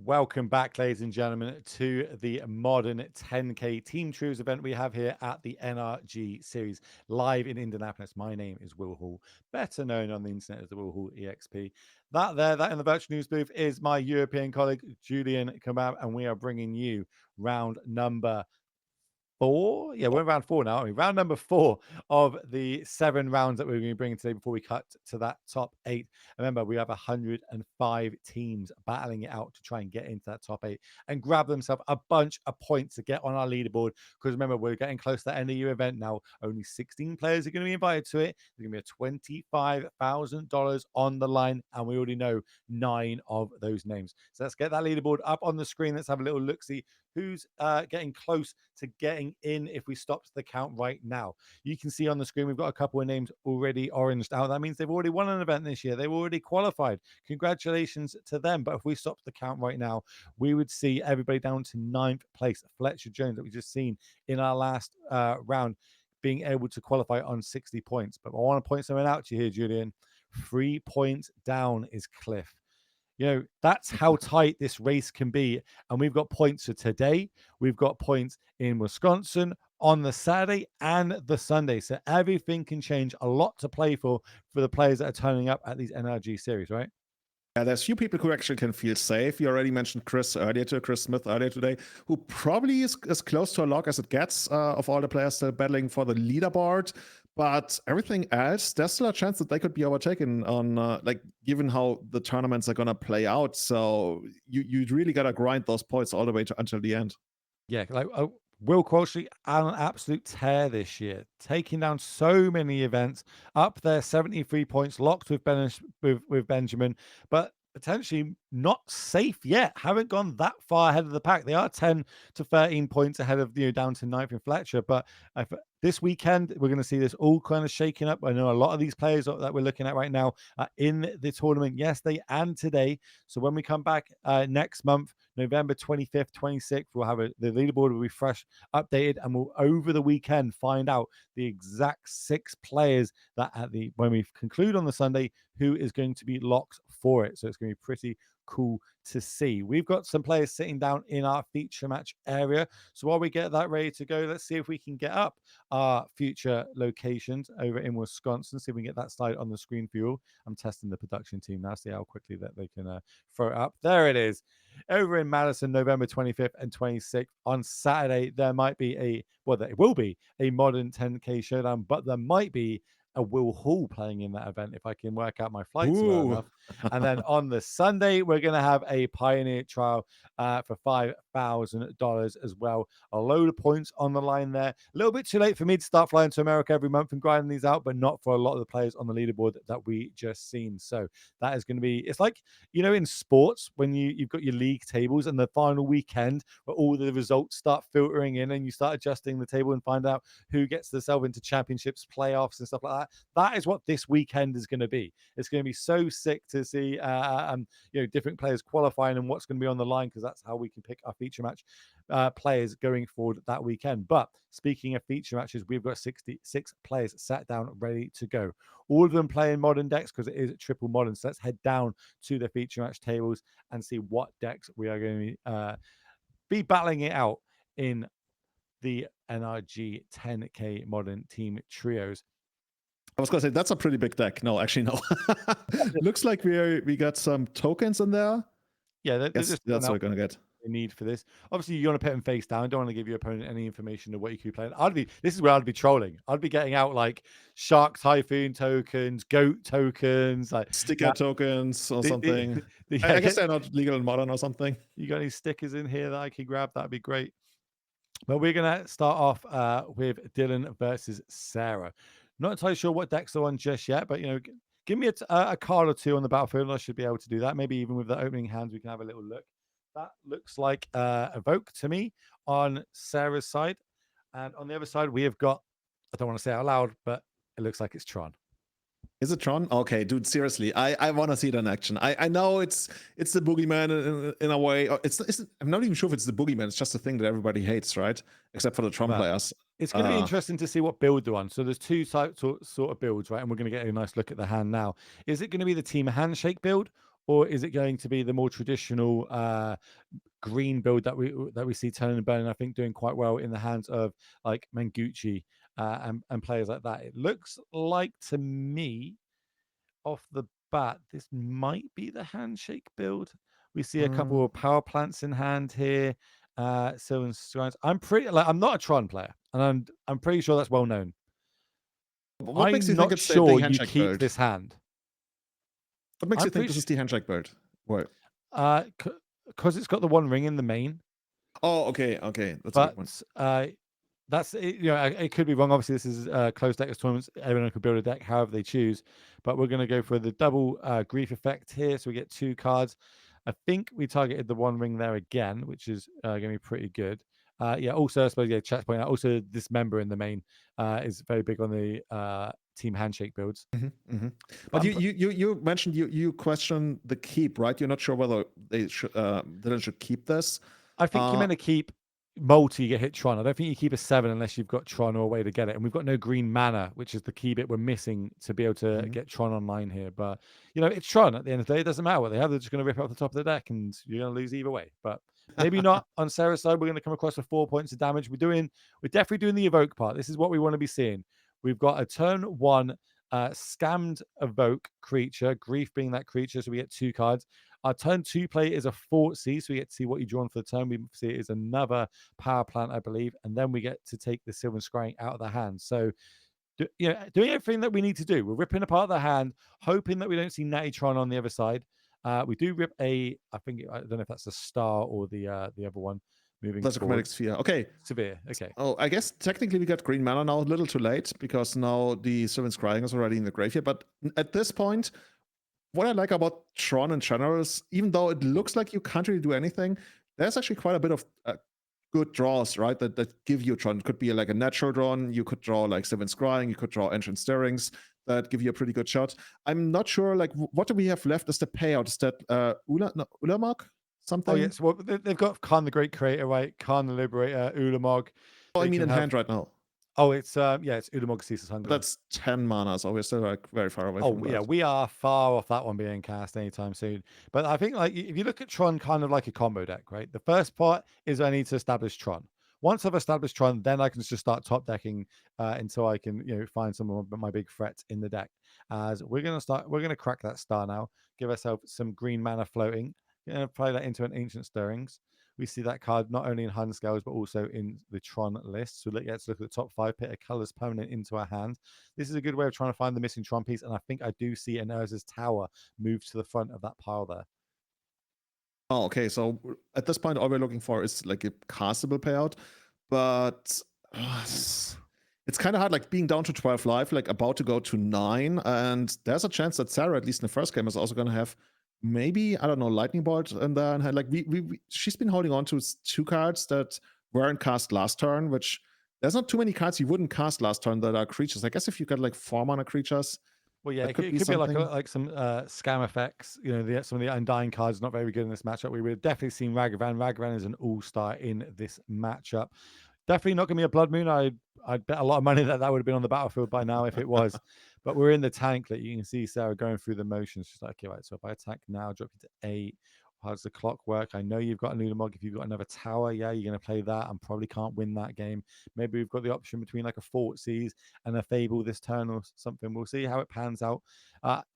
Welcome back, ladies and gentlemen, to the Modern 10K Team Trios event we have here at the NRG Series live in Indianapolis. My name is Will Hall, better known on the internet as the Will Hall EXP. That in the virtual news booth is my European colleague, Julian Kebab, and we are bringing you round number 4. Yeah, we're in round 4 now, aren't we? Round number 4 of the 7 rounds that we're going to be bringing today before we cut to that top 8. Remember, we have 105 teams battling it out to try and get into that top 8 and grab themselves a bunch of points to get on our leaderboard. Because remember, we're getting close to the end of your event now. Only 16 players are going to be invited to it. There's going to be a $25,000 on the line, and we already know 9 of those names. So let's get that leaderboard up on the screen. Let's have a little look-see who's getting close to getting in if we stopped the count right now. You can see on the screen we've got a couple of names already oranged out. That means they've already won an event this year. They've already qualified. Congratulations to them. But if we stopped the count right now, we would see everybody down to 9th place. Fletcher Jones that we just seen in our last round being able to qualify on 60 points. But I want to point something out to you here, Julian. 3 points down is Cliff. You know, that's how tight this race can be. And we've got points for today. We've got points in Wisconsin on the Saturday and the Sunday. So everything can change. A lot to play for the players that are turning up at these NRG series, right? Yeah, there's few people who actually can feel safe. You already mentioned Chris Smith earlier today, who probably is as close to a lock as it gets of all the players still battling for the leaderboard. But everything else, there's still a chance that they could be overtaken on, given how the tournaments are going to play out. So you really got to grind those points all the way until the end. Yeah, like Will Qualtree on an absolute tear this year, taking down so many events, up there 73 points, locked with Benjamin, but potentially not safe yet. Haven't gone that far ahead of the pack. They are 10 to 13 points ahead of down to 9th in Fletcher. But this weekend, we're going to see this all kind of shaking up. I know a lot of these players that we're looking at right now are in the tournament yesterday and today. So when we come back next month, November 25th, 26th, we'll have the leaderboard will be fresh, updated, and we'll over the weekend find out the exact 6 players that when we conclude on the Sunday, who is going to be locked for it. So it's going to be pretty cool to see. We've got some players sitting down in our feature match area. So while we get that ready to go, let's see if we can get up our future locations over in Wisconsin. See if we can get that slide on the screen for you. I'm testing the production team now, see how quickly that they can throw it up. There it is. Over in Madison, November 25th and 26th. On Saturday, there might be there will be a modern 10K showdown, but there might be a Will Hall playing in that event if I can work out my flights well enough. And then on the Sunday, we're going to have a Pioneer trial for $5,000 as well. A load of points on the line there. A little bit too late for me to start flying to America every month and grinding these out, but not for a lot of the players on the leaderboard that we just seen. So that is going to be, it's like, in sports, when you've got your league tables and the final weekend where all the results start filtering in and you start adjusting the table and find out who gets themselves into championships, playoffs and stuff like that. That is what this weekend is going to be. It's going to be so sick to see, different players qualifying and what's going to be on the line, because that's how we can pick our feature match players going forward that weekend. But speaking of feature matches, we've got 66 players sat down ready to go. All of them playing modern decks because it is triple modern. So let's head down to the feature match tables and see what decks we are going to be battling it out in the NRG 10K Modern Team Trios. I was going to say, that's a pretty big deck. No, actually, no. Looks like we got some tokens in there. Yeah, that's what we're going to get. Need for this. Obviously, you want to put them face down. Don't want to give your opponent any information of what you could be playing. This is where I'd be trolling. I'd be getting out like Shark Typhoon tokens, Goat tokens, like sticker tokens or something. I guess they're not legal in modern or something. You got any stickers in here that I could grab? That'd be great. But we're gonna start off with Dylan versus Sarah. Not entirely sure what decks are on just yet, but give me a card or two on the battlefield, and I should be able to do that. Maybe even with the opening hands, we can have a little look. That looks like Evoke to me on Sarah's side. And on the other side, we have got, I don't want to say it out loud, but it looks like it's Tron. Is it Tron? Okay, dude, seriously. I want to see it in action. I know it's the boogeyman in a way. I'm not even sure if it's the boogeyman. It's just a thing that everybody hates, right? Except for the Tron players. It's going to be interesting to see what build they're on. So there's 2 types sort of builds, right? And we're going to get a nice look at the hand now. Is it going to be the team handshake build, or is it going to be the more traditional green build that we see turning and burning? I think doing quite well in the hands of like Mengucci and players like that. It looks like to me, off the bat, this might be the handshake build. We see a couple Mm, of power plants in hand here. Sylvan Shrines. I'm not a Tron player, and I'm pretty sure that's well known. what makes you I'm think not it's the sure you handshake keep build? this hand. What makes I'm you think pretty this is sure the handshake build? What? Because it's got the one ring in the main, Oh, okay, okay, that's a good one. but that's it. You know, it could be wrong. Obviously, this is closed deck tournaments. Everyone can build a deck however they choose, but we're going to go for the double grief effect here. So we get 2 cards. I think we targeted the one ring there again, which is going to be pretty good. Yeah. Also, I suppose chat's point out. Also, this member in the main is very big on the team handshake builds. But But you mentioned you question the keep, right? You're not sure whether they should keep this. I think you're Uh, meant to keep multi, you get hit Tron. I don't think you keep a 7 unless you've got Tron or a way to get it. And we've got no green mana, which is the key bit we're missing to be able to mhm. get Tron online here. But, it's Tron at the end of the day. It doesn't matter what they have. They're just going to rip off the top of the deck and you're going to lose either way. But maybe not on Sarah's side. We're going to come across with 4 points of damage. We're definitely doing the evoke part. This is what we want to be seeing. We've got a turn 1 scammed evoke creature, grief being that creature. So we get 2 cards. Our turn 2 play is a Fort C, so we get to see what you drawn for the turn. We see it is another power plant, I believe, and then we get to take the Sylvan Scrying out of the hand. So, doing everything that we need to do. We're ripping apart the hand, hoping that we don't see Natty Tron on the other side. We do rip I don't know if that's a star or the other one moving That's a chromatic forward. sphere. Okay. Severe. Okay. Oh, I guess technically we got green mana now, a little too late because now the Sylvan Scrying is already in the graveyard. But at this point, what I like about Tron in general is even though it looks like you can't really do anything, there's actually quite a bit of good draws, right? That give you Tron. It could be like a natural draw. You could draw like Sylvan Scrying. You could draw Ancient Stirrings that give you a pretty good shot. I'm not sure. Like, what do we have left as the payout? Is that Ulamog Oh, something? yes. Well, they've got Khan the Great Creator, right? Khan the Liberator, Ulamog. Oh, I They mean can in have. hand right now. Oh, it's it's Ulamog Ceaseless Hunger. That's 10 mana, so we're still like very far away from Oh yeah, that. we are far off that one being cast anytime soon. But I think like if you look at Tron kind of like a combo deck, right? The first part is I need to establish Tron. Once I've established Tron, then I can just start top decking until I can find some of my big threats in the deck. As we're gonna crack that star now. Give ourselves some green mana floating. Gonna play that into an Ancient Stirrings. We see that card not only in Hun Scales but also in the Tron list. So let's look at the top 5. Put a colors permanent into our hand. This is a good way of trying to find the missing Tron piece, and I think I do see an Urza's Tower move to the front of that pile there. Oh, okay. So at this point, all we're looking for is like a castable payout, but it's kind of hard. Like being down to 12 life, like about to go to 9, and there's a chance that Sarah, at least in the first game, is also going to have maybe I don't know lightning bolt and then like she's been holding on to 2 cards that weren't cast last turn, which there's not too many cards you wouldn't cast last turn that are creatures. I guess if you got like 4 mana creatures, Well, yeah, that could it be could be something. like some scam effects. Some of the Undying cards not very good in this matchup. We would have definitely seen Ragavan. Ragavan is an all-star in this matchup. Definitely not going to be a Blood Moon. I'd bet a lot of money that would have been on the battlefield by now if it was. But we're in the tank that you can see Sarah going through the motions. She's like, okay, right. So if I attack now, drop you to 8. How does the clock work? I know you've got a Nulamog. If you've got another tower, yeah, you're going to play that. And probably can't win that game. Maybe we've got the option between like a Fort Seas and a Fable this turn or something. We'll see how it pans out.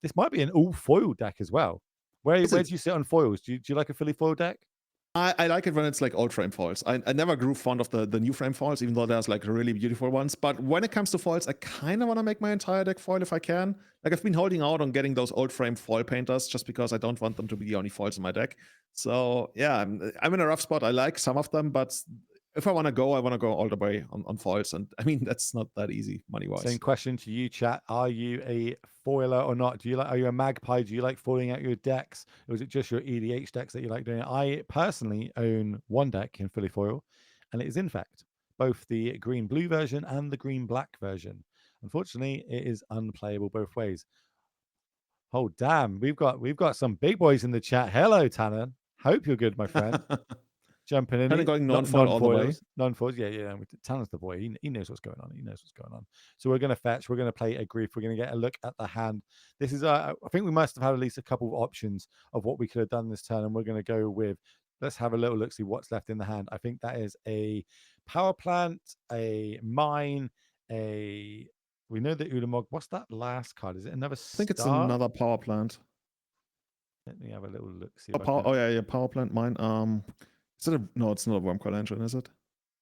This might be an all foil deck as well. Where do you sit on foils? Do you like a fully foil deck? I like it when it's like old frame foils. I never grew fond of the new frame foils, even though there's like really beautiful ones. But when it comes to foils, I kind of want to make my entire deck foil if I can. Like I've been holding out on getting those old frame foil painters just because I don't want them to be the only foils in my deck. So yeah, I'm in a rough spot. I like some of them, but if I want to go, I want to go all the way on foils. And I mean, that's not that easy money wise. Same question to you, chat. Are you a foiler or not? Are you a magpie? Do you like foiling out your decks? Or is it just your EDH decks that you like doing? I personally own one deck in fully foil, and it is in fact both the green blue version and the green black version. Unfortunately, it is unplayable both ways. Oh damn, we've got some big boys in the chat. Hello, Tannen. Hope you're good, my friend. jumping in. Kind of going non-foil all the way. Non-foils. Yeah. Talon's the boy. He knows what's going on. So we're going to fetch. We're going to play a grief. We're going to get a look at the hand. This is, I think we must have had at least a couple of options of what we could have done this turn, and we're going to go with, let's have a little look, see what's left in the hand. I think that is a power plant, a mine, we know the Ulamog. What's that last card? Is it another star? I think it's another power plant. Let me have a little look. See power plant mine. No, it's not a Wormcoil Engine, is it?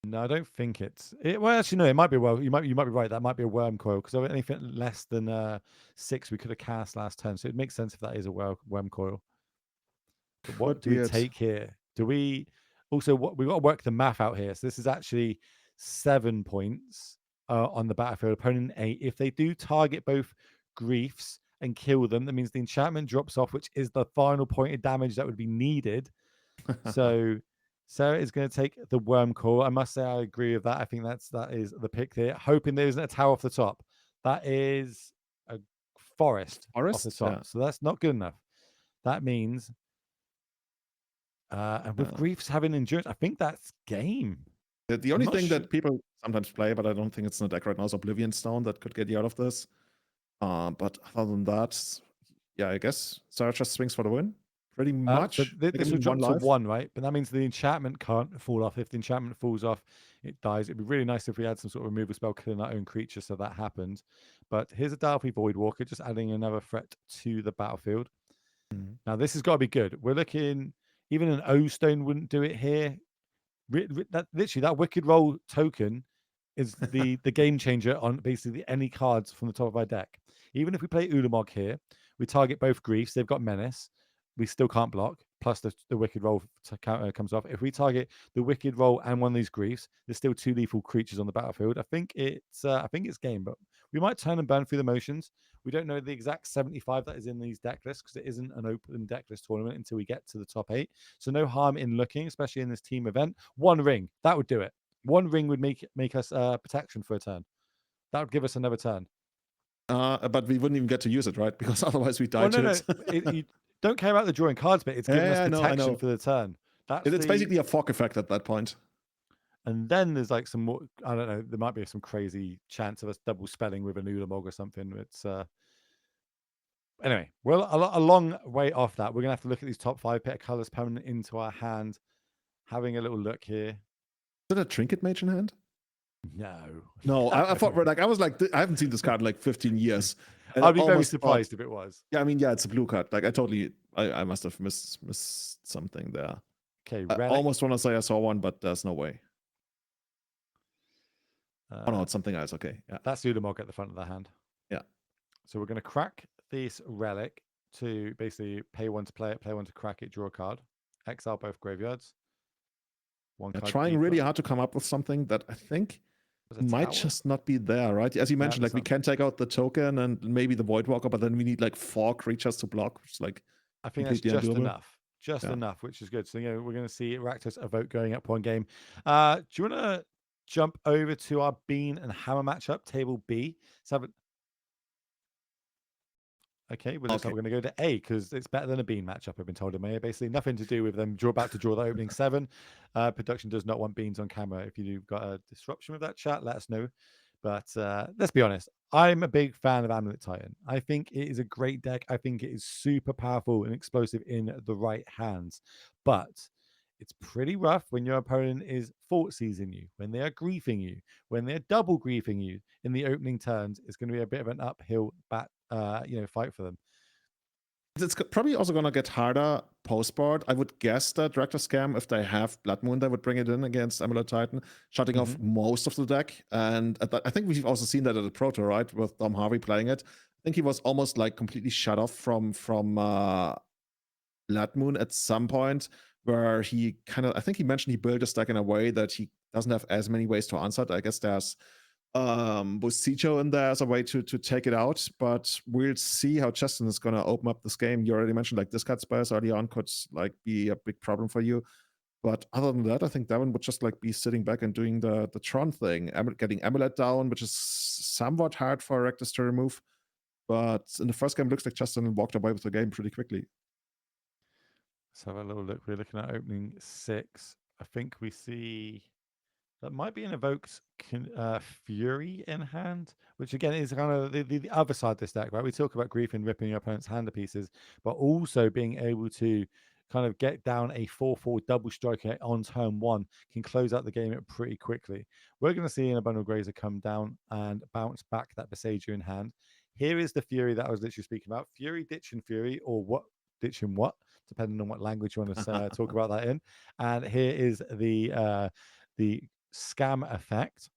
No, I don't think it's. Well, actually, no. It might be. Well, you might be right. That might be a worm coil, because anything less than 6 we could have cast last turn. So it makes sense if that is a worm coil. But what do we take here? Do we also we've got to work the math out here? So this is actually 7 points on the battlefield. Opponent 8. If they do target both griefs and kill them, that means the enchantment drops off, which is the final point of damage that would be needed. So Sarah is going to take the worm coil. I must say I agree with that. I think that is the pick there. Hoping there isn't a tower off the top. That is a forest off the top. Yeah. So that's not good enough. That means, and with griefs having endurance, I think that's game. The only thing that people sometimes play, but I don't think it's in the deck right now, is Oblivion Stone that could get you out of this. But other than that, yeah, I guess Sarah just swings for the win. Pretty much. This would jump to 1, right? But that means the enchantment can't fall off. If the enchantment falls off, it dies. It'd be really nice if we had some sort of removal spell killing our own creature, so that happened. But here's a Dalphy Voidwalker, just adding another threat to the battlefield. Mm-hmm. Now, this has got to be good. We're looking, even an O-Stone wouldn't do it here. That Wicked Roll token is the game changer on basically any cards from the top of our deck. Even if we play Ulamog here, we target both griefs. They've got menace. We still can't block. Plus the Wicked Roll counter comes off. If we target the Wicked Roll and one of these griefs, there's still 2 lethal creatures on the battlefield. I think it's game, but we might turn and burn through the motions. We don't know the exact 75 that is in these deck lists, because it isn't an open deck list tournament until we get to the top 8. So no harm in looking, especially in this team event. 1 ring, that would do it. 1 ring would make us protection for a turn. That would give us another turn. But we wouldn't even get to use it, right? Because otherwise we die to it. You don't care about the drawing cards bit. It's giving us protection for the turn. It's basically a fog effect at that point. And then there's like some more, I don't know, there might be some crazy chance of us double spelling with an Ulamog or something. It's anyway, well, a long way off that. We're gonna have to look at these top 5 pet colors permanent into our hand. Having a little look here. Is it a Trinket Mage in hand? No. I thought, I was like, I haven't seen this card in like 15 years. I'd be very surprised if it was. Yeah, I mean, yeah, it's a blue card. Like, I must have missed something there. Okay, I almost want to say I saw one, but there's no way. Oh no, it's something else. Okay, yeah. That's Ulamog at the front of the hand. Yeah. So we're going to crack this relic to basically pay 1 to play it, play 1 to crack it, draw a card, exile both graveyards. Trying really hard to come up with something that I think might just not be there, right? As you mentioned, like we can take out the token and maybe the Voidwalker, but then we need like 4 creatures to block, which is like I think that's just enough. Enough, which is good. So we're going to see Rakdos Evoke going up 1 game. Do you want to jump over to our Bean and Hammer matchup, table B? Okay, well, looks like we're going to go to A, because it's better than a Bean matchup, I've been told in May. Basically, nothing to do with them about to draw the opening 7. Production does not want beans on camera. If you've got a disruption with that chat, let us know. But let's be honest, I'm a big fan of Amulet Titan. I think it is a great deck. I think it is super powerful and explosive in the right hands. But it's pretty rough when your opponent is fort seizing you, when they are griefing you, when they're double griefing you in the opening turns. It's going to be a bit of an uphill fight for them. It's probably also going to get harder post-board. I would guess that Rakdos Scam, if they have Blood Moon, they would bring it in against Amulet Titan, shutting off most of the deck. And I think we've also seen that at the Proto, right, with Dom Harvey playing it. I think he was almost like completely shut off from Blood Moon at some point, where I think he mentioned he built his deck in a way that he doesn't have as many ways to answer it. I guess there's Bosicho in there as a way to take it out, but we'll see how Cheston is going to open up this game. You already mentioned like discard spells early on could like be a big problem for you, but other than that, I think Devin would just like be sitting back and doing the Tron thing, getting Amulet down, which is somewhat hard for Rakdos to remove, but in the first game it looks like Cheston walked away with the game pretty quickly. Let's have a little look. We're looking at opening 6. I think we see that might be an evoked Fury in hand, which again is kind of the other side of this deck, right? We talk about grief and ripping your opponent's hand to pieces, but also being able to kind of get down a 4/4 double striker on turn one can close out the game pretty quickly. We're going to see an Abundant Grazer come down and bounce back that Besaiger in hand. Here is the Fury that I was literally speaking about. Fury, Ditch and Fury, or what ditching what, depending on what language you want to talk about that in. And here is the scam effect.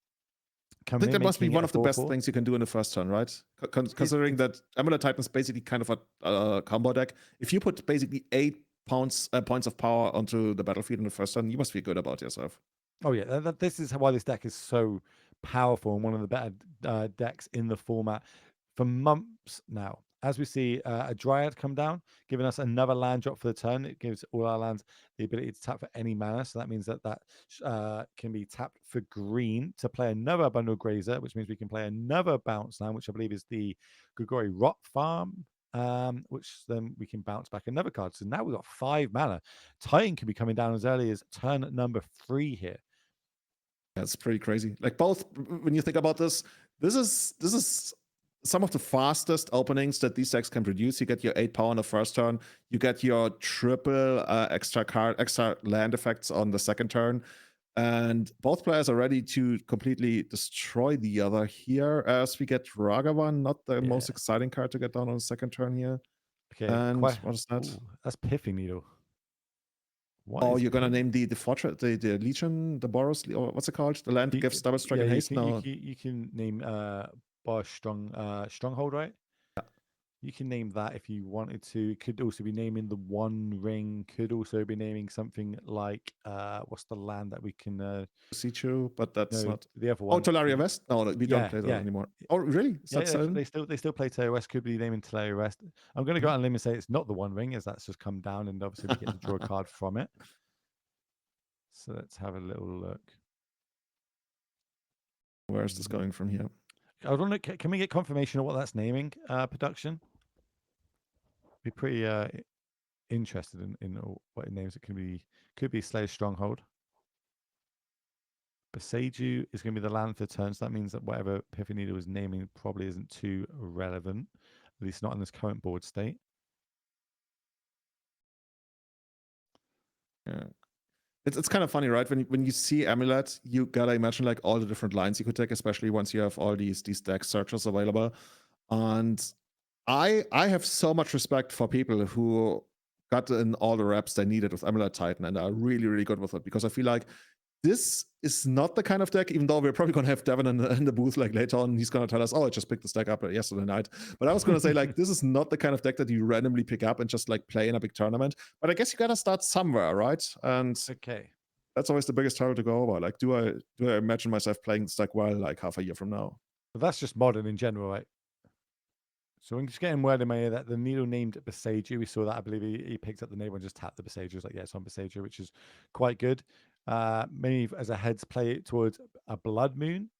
I think that must be one of the best 4/4. things you can do in the first turn, right? Considering It's that Amulet Titan is basically kind of a combo deck. If you put basically 8 points of power onto the battlefield in the first turn, you must feel good about yourself. Oh yeah, this is why this deck is so powerful and one of the better decks in the format for months now. As we see a Dryad come down, giving us another land drop for the turn. It gives all our lands the ability to tap for any mana. So that means that can be tapped for green to play another Bundle Grazer, which means we can play another bounce land, which I believe is the Grigori Rot Farm, which then we can bounce back another card. So now we've got 5 mana. Titan can be coming down as early as turn number 3 here. That's pretty crazy. Like both, when you think about this is some of the fastest openings that these decks can produce. You get your 8 power on the first turn. You get your triple extra land effects on the second turn. And both players are ready to completely destroy the other here as we get Ragavan, not the most exciting card to get down on the second turn here. Okay, and what is that? Ooh, that's Pithing Needle. You're gonna name the fortress, the Legion, the Boros, or what's it called? The land that gives double strike and haste. You can name Boros Stronghold, right? Yeah. You can name that if you wanted to. Could also be naming the One Ring. Could also be naming something like what's the land that we can Sichu, but that's not the other one. Talaria West. No, we don't play that anymore. Oh, really? They still play Talaria West. Could be naming Talaria West. I'm going to go out on a limb and say it's not the One Ring, as that's just come down, and obviously we get to draw a card from it. So let's have a little look. Where is this going from here? I don't know. Can we get confirmation of what that's naming? Production. Be pretty interested in what it names. It could be Slayer's Stronghold. Besaiju is going to be the land for the turn, so that means that whatever Pithing Needle is naming probably isn't too relevant, at least not in this current board state. Yeah. It's kind of funny, right? When you see Amulet, you gotta imagine like all the different lines you could take, especially once you have all these deck searches available. And I have so much respect for people who got in all the reps they needed with Amulet Titan and are really, really good with it, because I feel like this is not the kind of deck, even though we're probably going to have Devin in the booth like later on. He's going to tell us, oh, I just picked this deck up yesterday night. But I was going to say, like, this is not the kind of deck that you randomly pick up and just like play in a big tournament. But I guess you got to start somewhere, right? And okay, that's always the biggest hurdle to go over. Like, do I imagine myself playing this deck well, like half a year from now? But that's just modern in general, right? So I'm just getting word in my ear that the Needle named Besaiju. We saw that. I believe he picked up the name and just tapped the Besaiju. It's like, yeah, it's on Besaiju, which is quite good. Maybe as a heads play it towards a Blood Moon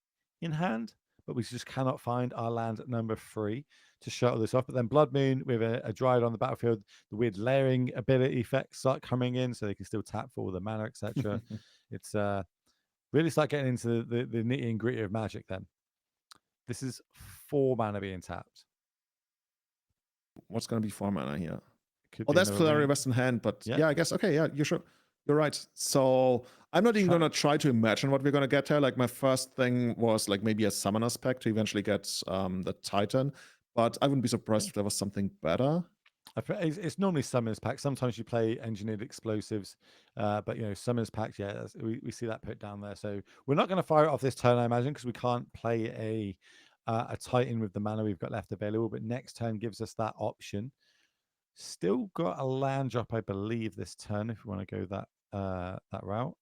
in hand, but we just cannot find our land at number 3 to shuttle this off. But then Blood Moon with a Dryad on the battlefield, the weird layering ability effects start coming in, so they can still tap for all the mana, etc. It's really start getting into the nitty and gritty of Magic. Then this is 4 mana being tapped. What's going to be 4 mana here? That's Talaria West in hand, but yeah, I guess. Okay, yeah, you're right. So I'm not even going to try to imagine what we're going to get here. Like, my first thing was like maybe a Summoner's Pack to eventually get the Titan, but I wouldn't be surprised if there was something better. It's normally Summoners Pack. Sometimes you play Engineered Explosives, but Summoners Pack, yeah, we see that put down there. So we're not going to fire it off this turn, I imagine, because we can't play a Titan with the mana we've got left available. But next turn gives us that option. Still got a land drop, I believe, this turn if we want to go that route.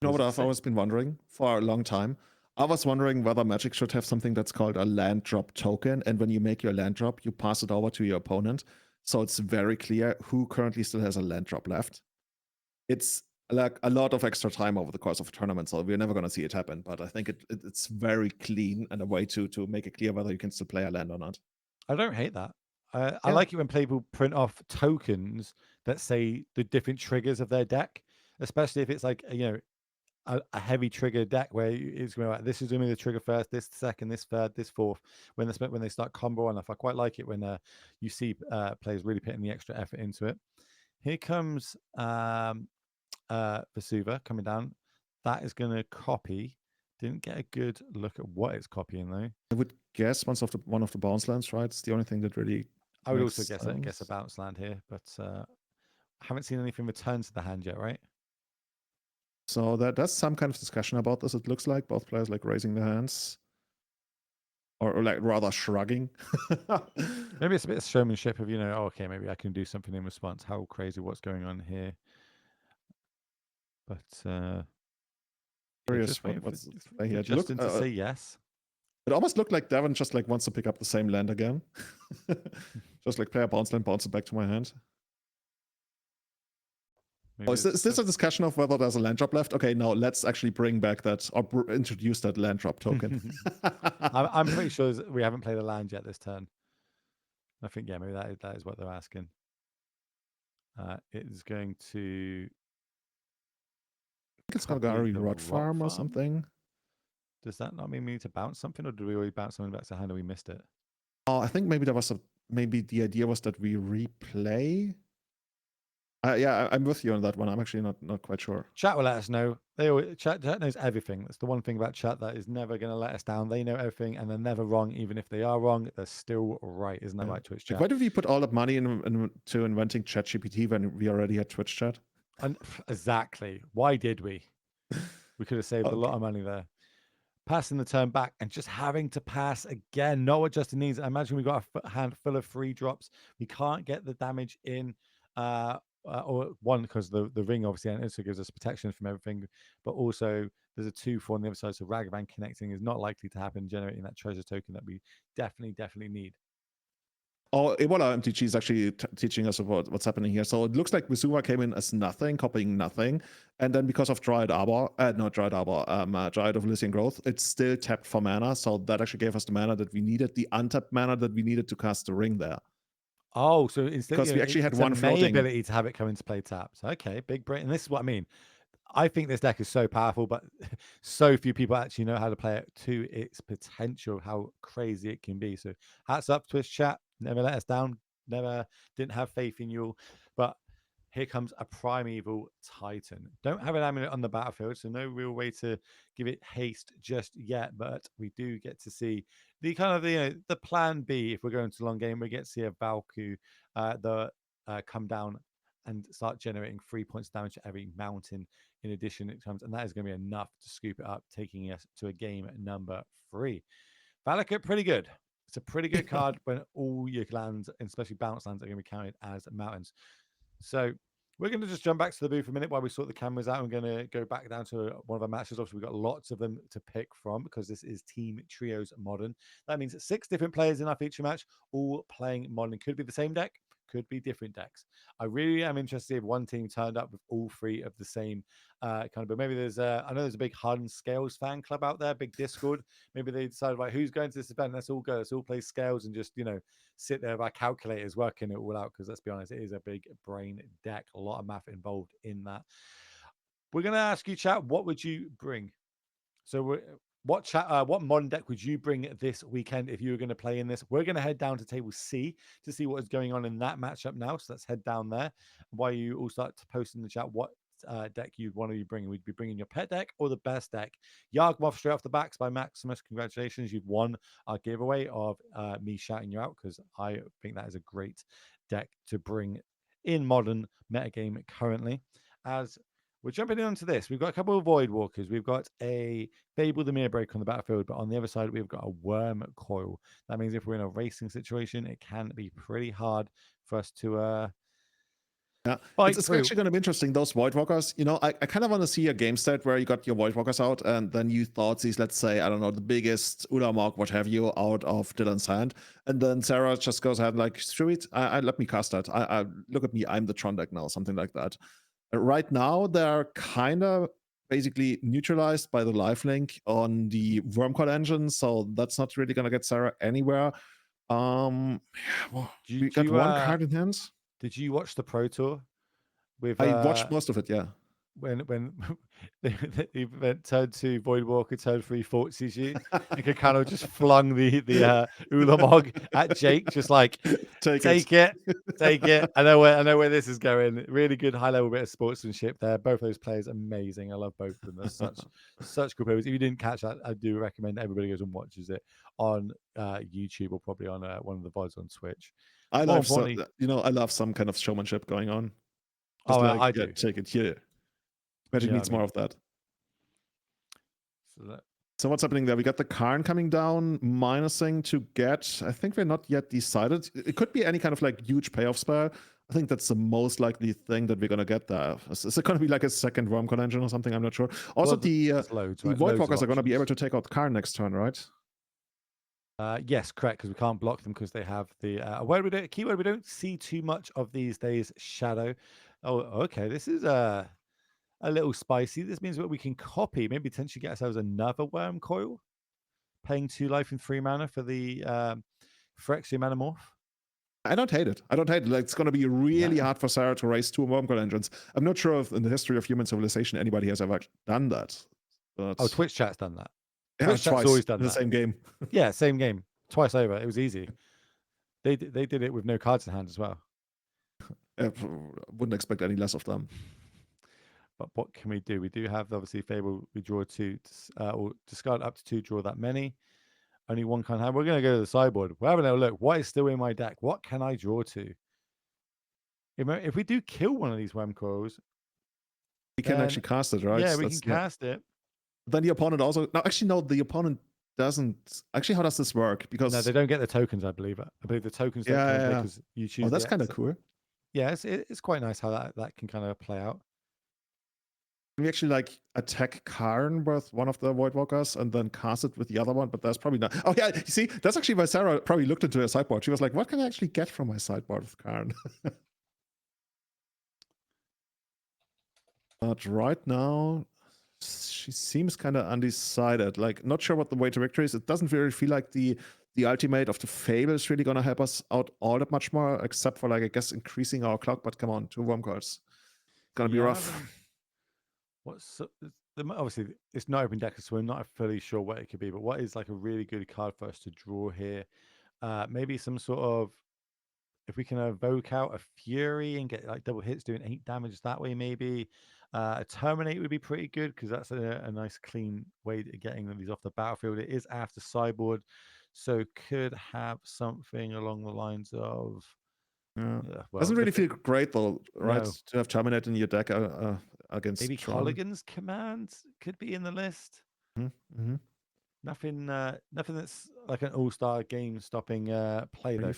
You know what I've always been wondering for a long time? I was wondering whether Magic should have something that's called a land drop token, and when you make your land drop, you pass it over to your opponent, so it's very clear who currently still has a land drop left. It's like a lot of extra time over the course of a tournament, so we're never going to see it happen, but I think it's very clean and a way to make it clear whether you can still play a land or not. I don't hate that. I like it when people print off tokens that say the different triggers of their deck. especially if it's like a heavy trigger deck where it's going to be like, this is doing the trigger first, this second, this third, this fourth. When they start combo on, I quite like it when you see players really putting the extra effort into it. Here comes Vesuva coming down. That is going to copy. Didn't get a good look at what it's copying though. I would guess one of the bounce lands, right? It's the only thing that really. I would also guess a bounce land here, but haven't seen anything return to the hand yet, right? So that's some kind of discussion about this. It looks like both players like raising their hands, or like rather shrugging. Maybe it's a bit of showmanship of oh, okay, maybe I can do something in response. How crazy, what's going on here? But Curious what's here. Justin to say yes. It almost looked like Devin just like wants to pick up the same land again. Just like play a bounce land, bounce it back to my hand. Is this a discussion of whether there's a land drop left? Okay, now let's actually bring back that or introduce that land drop token. I'm pretty sure we haven't played a land yet this turn. I think maybe that is what they're asking. It is going to. I think it's gonna go to Rot Farm or something. Does that not mean we need to bounce something, or do we already bounce something back to hand and we missed it? Oh, I think maybe maybe the idea was that we replay. Yeah, I'm with you on that one. I'm actually not quite sure. Chat will let us know. Chat knows everything. That's the one thing about chat that is never going to let us down. They know everything, and they're never wrong. Even if they are wrong, they're still right. Isn't that right, Twitch chat? Like, why did we put all that money into inventing ChatGPT when we already had Twitch chat? Exactly. Why did we? We could have saved a lot of money there. Passing the turn back and just having to pass again. Not what Justin needs. I imagine we've got a hand full of free drops. We can't get the damage in. Or one, because the ring obviously also gives us protection from everything, but also there's a 2/4 on the other side, so Ragavan connecting is not likely to happen, generating that treasure token that we definitely need. Oh, Ebola MTG is actually teaching us about what's happening here. So it looks like Vesuva came in as nothing, copying nothing, and then because of Dryad of Elysian Growth, it's still tapped for mana. So that actually gave us the mana that we needed, the untapped mana that we needed to cast the ring there. Oh, so instead, because we actually had one floating ability to have it come into play tapped. Okay, big brain. And this is what I mean. I think this deck is so powerful, but so few people actually know how to play it to its potential, how crazy it can be. So hats up, Twitch chat. Never let us down. Never didn't have faith in you. But here comes a Primeval Titan. Don't have an amulet on the battlefield, so no real way to give it haste just yet. But we do get to see the kind of the plan B. If we're going to long game, we get to see a Valku come down and start generating 3 points of damage to every mountain. In addition, it comes, and that is going to be enough to scoop it up, taking us to a game number 3. Valakut, pretty good. It's a pretty good card when all your lands, and especially bounce lands, are going to be counted as mountains. So we're going to just jump back to the booth for a minute while we sort the cameras out. I'm going to go back down to one of our matches. Obviously, we've got lots of them to pick from because this is Team Trios Modern. That means 6 different players in our feature match, all playing Modern. Could be the same deck, could be different decks. I really am interested if one team turned up with all 3 of the same but maybe there's I know there's a big Harden Scales fan club out there, big Discord. Maybe they decided, right, who's going to this event? Let's all go. Let's all play Scales and just sit there with our calculators working it all out, because let's be honest, it is a big brain deck, a lot of math involved in that. We're going to ask you, chat, what would you bring? So what modern deck would you bring this weekend if you were going to play in this? We're going to head down to table C to see what is going on in that matchup now. So let's head down there. While you all start to post in the chat what deck you'd want to be bringing. We'd be bringing your pet deck or the best deck. Yargmoth straight off the backs by Maximus. Congratulations. You've won our giveaway of me shouting you out, because I think that is a great deck to bring in modern metagame currently. As we're jumping into this, we've got a couple of Void Walkers. We've got a Fable the Mirror Break on the battlefield, but on the other side, we've got a Worm Coil. That means if we're in a racing situation, it can be pretty hard for us to it's actually going to be interesting, those Void Walkers. I kind of want to see a game state where you got your Void Walkers out, and then you thought these, let's say, I don't know, the biggest Ulamog, what have you, out of Dylan's hand, and then Sarah just goes ahead and like, screw it, let me cast that. I look at me, I'm the Tron deck now, something like that. Right now, they're kind of basically neutralized by the lifelink on the Wormcoil engine, so that's not really going to get Sarah anywhere. We got one card in hand. Did you watch the Pro Tour? I watched most of it, yeah. when the event turned to Voidwalker, turned 3 Fortsies you, and Kakano just flung the Ulamog at Jake, just like take it. I know where this is going. Really good high level bit of sportsmanship there. Both those players amazing. I love both of them. They're such good players. If you didn't catch that, I do recommend everybody goes and watches it on YouTube or probably on one of the VODs on Twitch. I love some kind of showmanship going on. Just I do. Take it here. Magic needs more of that. So what's happening there? We got the Karn coming down, minusing to get. I think we're not yet decided. It could be any kind of like huge payoff spell. I think that's the most likely thing that we're gonna get there. Is it gonna be like a second Wormcoil engine or something? I'm not sure. Also, the Voidwalkers are gonna be able to take out Karn next turn, right? Yes, correct, because we can't block them because they have the keyword we don't see too much of these days, Shadow. Oh, okay, this is a little spicy. This means that we can copy, maybe potentially get ourselves another Wormcoil, paying 2 life and 3 mana for the Phyrexian Manamorph. I don't hate it. Like, it's going to be really hard for Sarah to raise 2 Wormcoil engines. I'm not sure if in the history of human civilization anybody has ever done that. But... Oh, Twitch chat's done that. Yeah, Twitch chat's always done in the same game. Yeah, same game. Twice over. It was easy. They did it with no cards in hand as well. I wouldn't expect any less of them. But what can we do? We do have, obviously, Fable. We draw 2, or discard up to 2, draw that many. Only one kind of hand. We're going to go to the sideboard. We're having a look. What is still in my deck? What can I draw to? If we do kill one of these Wormcoils, we can actually cast it, right? Yeah, we can cast it. Then the opponent also... No, actually, no, the opponent doesn't... Actually, how does this work? Because... No, they don't get the tokens, I believe. I believe the tokens don't come because you choose... Oh, that's kind of cool. Yeah, it's quite nice how that can kind of play out. We actually like attack Karn with one of the Voidwalkers and then cast it with the other one, but that's probably not... Oh yeah, you see, that's actually why Sarah probably looked into her sideboard. She was like, what can I actually get from my sideboard with Karn? But right now, she seems kind of undecided. Like, not sure what the way to victory is. It doesn't really feel like the ultimate of the Fable is really going to help us out all that much more, except for, like, I guess, increasing our clock. But come on, 2 Wormcoils. Gonna be rough. Obviously, it's not open deck, so we're not fully sure what it could be. But what is like a really good card for us to draw here? Maybe some sort of, if we can evoke out a Fury and get like double hits doing 8 damage that way, maybe. A Terminate would be pretty good because that's a nice clean way of getting these off the battlefield. It is after sideboard, so could have something along the lines of... doesn't really feel great though, right? No. To have Terminate in your deck against maybe Tron. Colligan's Command could be in the list. Mm-hmm. Nothing that's like an all-star game-stopping play though.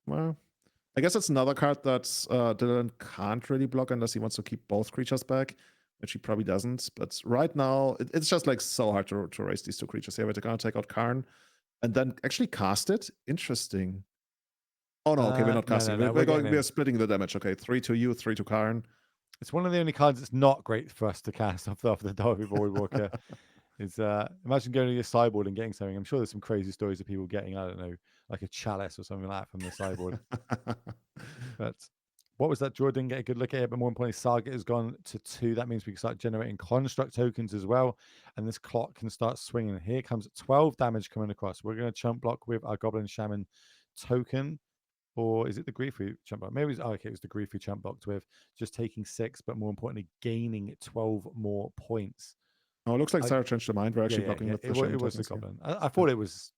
Well, I guess it's another card that Dylan can't really block unless he wants to keep both creatures back, which he probably doesn't. But right now, it's just like so hard to raise these 2 creatures here. We're gonna take out Karn and then actually cast it. Interesting. Oh no, okay, we're not casting. No, we're splitting the damage. Okay, 3 to you, 3 to Karn. It's one of the only cards that's not great for us to cast off the Derby Voidwalker. Is imagine going to your sideboard and getting something. I'm sure there's some crazy stories of people getting, I don't know, like a chalice or something like that from the sideboard. But what was that draw? Didn't get a good look at it, but more importantly, Saga has gone to 2. That means we can start generating construct tokens as well, and this clock can start swinging. Here comes 12 damage coming across. We're going to chump block with our Goblin Shaman token. Or is it the Griefy chump block? Maybe it was the Griefy chump blocked with just taking 6, but more importantly, gaining 12 more points. Oh, it looks like Sarah changed her mind. We're actually blocking with the Shaman. It was the Goblin. I thought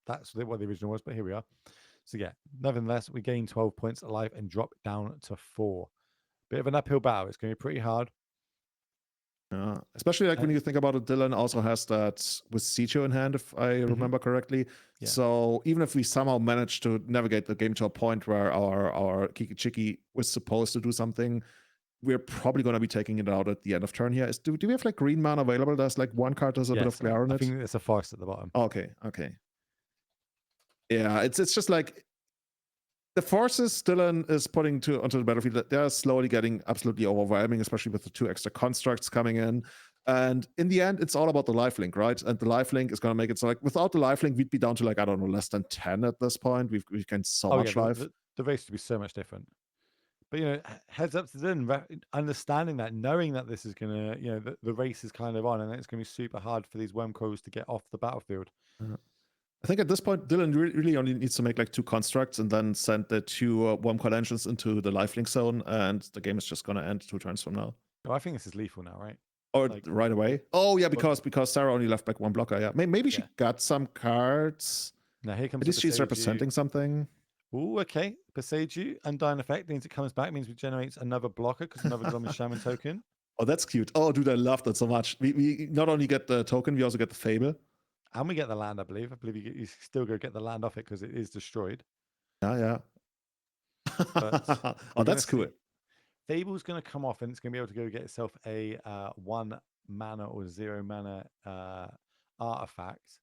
that's what the original was, but here we are. So yeah, nevertheless, we gain 12 points of life and drop down to 4. Bit of an uphill battle. It's going to be pretty hard. Especially like when you think about it, Dylan also has that with Sicho in hand, if I remember correctly. Yeah. So even if we somehow manage to navigate the game to a point where our Kiki Chiki was supposed to do something, we're probably going to be taking it out at the end of turn here. Do we have like green mana available? There's like one card there's a bit of glare on it. I think it's a forest at the bottom. Okay. Yeah, it's just like the forces Dylan is putting onto the battlefield, they're slowly getting absolutely overwhelming, especially with the 2 extra constructs coming in. And in the end, it's all about the lifelink, right? And the lifelink is going to make it so like without the lifelink, we'd be down to like, I don't know, less than 10 at this point. We've gained so much life. The race would be so much different. But heads up to them, understanding that, knowing that this is gonna, the race is kind of on, and it's gonna be super hard for these worm coils to get off the battlefield. I think at this point, Dylan really only needs to make like 2 constructs and then send the 2 worm coil engines into the lifelink zone, and the game is just gonna end 2 turns from now. Oh, I think this is lethal now, right? Or right away. Oh yeah, because Sarah only left back 1 blocker. Yeah, maybe she got some cards. Now here comes. At least she's representing something. Oh, okay. Beseiju, Undying Effect means it comes back, means we generate another blocker because another Goblin Shaman token. Oh, that's cute. Oh, dude, I love that so much. We not only get the token, we also get the Fable. And we get the land, I believe. I believe you still go get the land off it because it is destroyed. Yeah. But oh, that's cool. Fable's going to come off, and it's going to be able to go get itself a 1 mana or 0 mana artifact.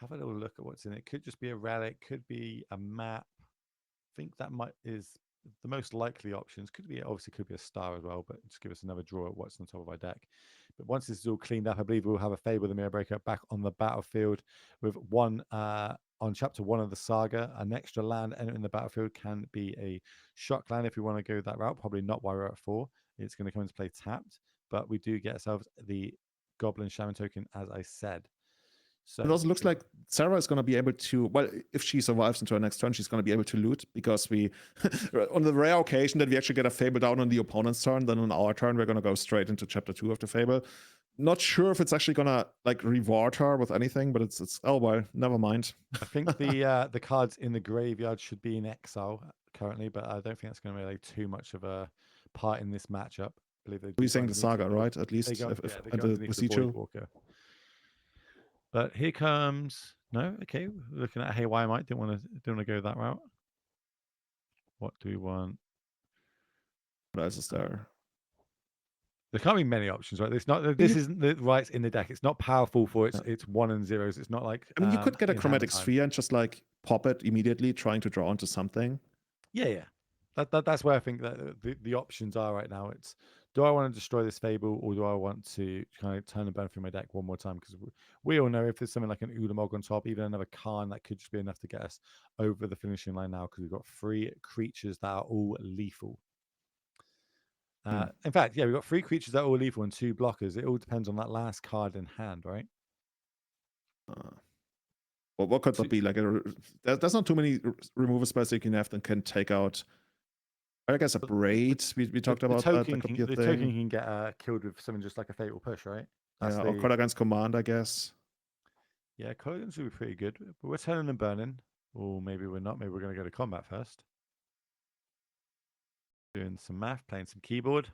Have a little look at what's in it. Could just be a relic, could be a map. I think that is the most likely options. Could be a star as well, but just give us another draw at what's on top of our deck. But once this is all cleaned up, I believe we'll have a Fable the Mirror Breaker back on the battlefield with 1 on chapter 1 of the saga. An extra land entering the battlefield can be a shock land if we want to go that route. Probably not while we're at 4. It's going to come into play tapped, but we do get ourselves the Goblin Shaman token, as I said. So it also looks like Sarah is going to be able to, well, if she survives into her next turn, she's going to be able to loot, because we, on the rare occasion that we actually get a Fable down on the opponent's turn, then on our turn, we're going to go straight into chapter 2 of the Fable. Not sure if it's actually going to like reward her with anything, but it's oh well, never mind. I think the cards in the graveyard should be in exile currently, but I don't think that's going to be like too much of a part in this matchup. I believe We're saying the saga, right? At least if at the Void Walker. But here comes okay. Looking at Hey, why I might didn't want to go that route. What do we want? What else is there? There can't be many options, right? This isn't the rights in the deck. It's not powerful for it's 1 and 0s. It's not like I mean, you could get a Chromatic Sphere and just like pop it immediately, trying to draw into something. Yeah. That's where I think that the options are right now. It's, do I want to destroy this Fable, or do I want to kind of turn and burn through my deck one more time? Because we all know if there's something like an Ulamog on top, even another Karn, that could just be enough to get us over the finishing line now, because we've got 3 creatures that are all lethal. In fact, we've got 3 creatures that are all lethal and 2 blockers. It all depends on that last card in hand, right? Well, what could that be? Like, there's not too many removal spells you can have that can take out. I guess a Braid. We talked about that. That could be a thing. The token can get killed with something just like a Fatal Push, right? Or card against command, I guess. Yeah, Cologans would be pretty good. But we're turning and burning. Or maybe we're not. Maybe we're going to go to combat first. Doing some math, playing some keyboard.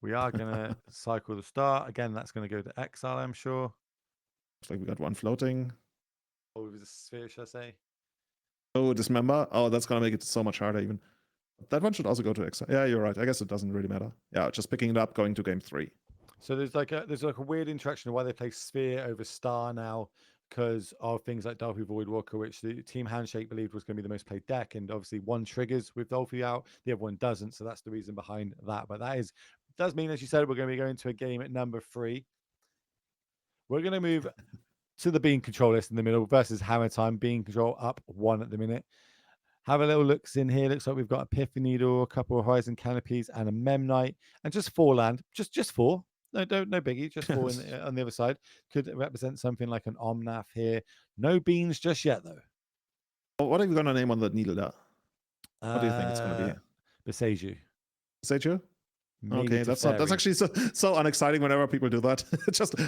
We are going to cycle the star. Again, that's going to go to exile, I'm sure. Looks like we got 1 floating. Oh, with a sphere, should I say? Oh, Dismember. Oh, that's going to make it so much harder even. That one should also go to exile. Yeah, you're right. I guess it doesn't really matter. Yeah, just picking it up, going to game 3. So there's like a weird interaction of why they play sphere over star now, because of things like Dolphy Void Walker, which the team handshake believed was going to be the most played deck, and obviously one triggers with Dolphy out, the other one doesn't. So that's the reason behind that. But that does mean, as you said, we're going to be going to a game at number 3. We're going to move to the Being Control list in the middle versus Hammer Time. Being Control up 1 at the minute. Have a little looks in here. Looks like we've got a Epiphany Needle, a couple of Horizon Canopies, and a Memnite, and just 4 land. Just 4. No biggie. Just 4 on the other side. Could represent something like an Omnath here. No beans just yet, though. Well, what are we going to name on the needle there? What do you think it's going to be? Beseiju. Beseiju? Okay, that's actually so unexciting whenever people do that.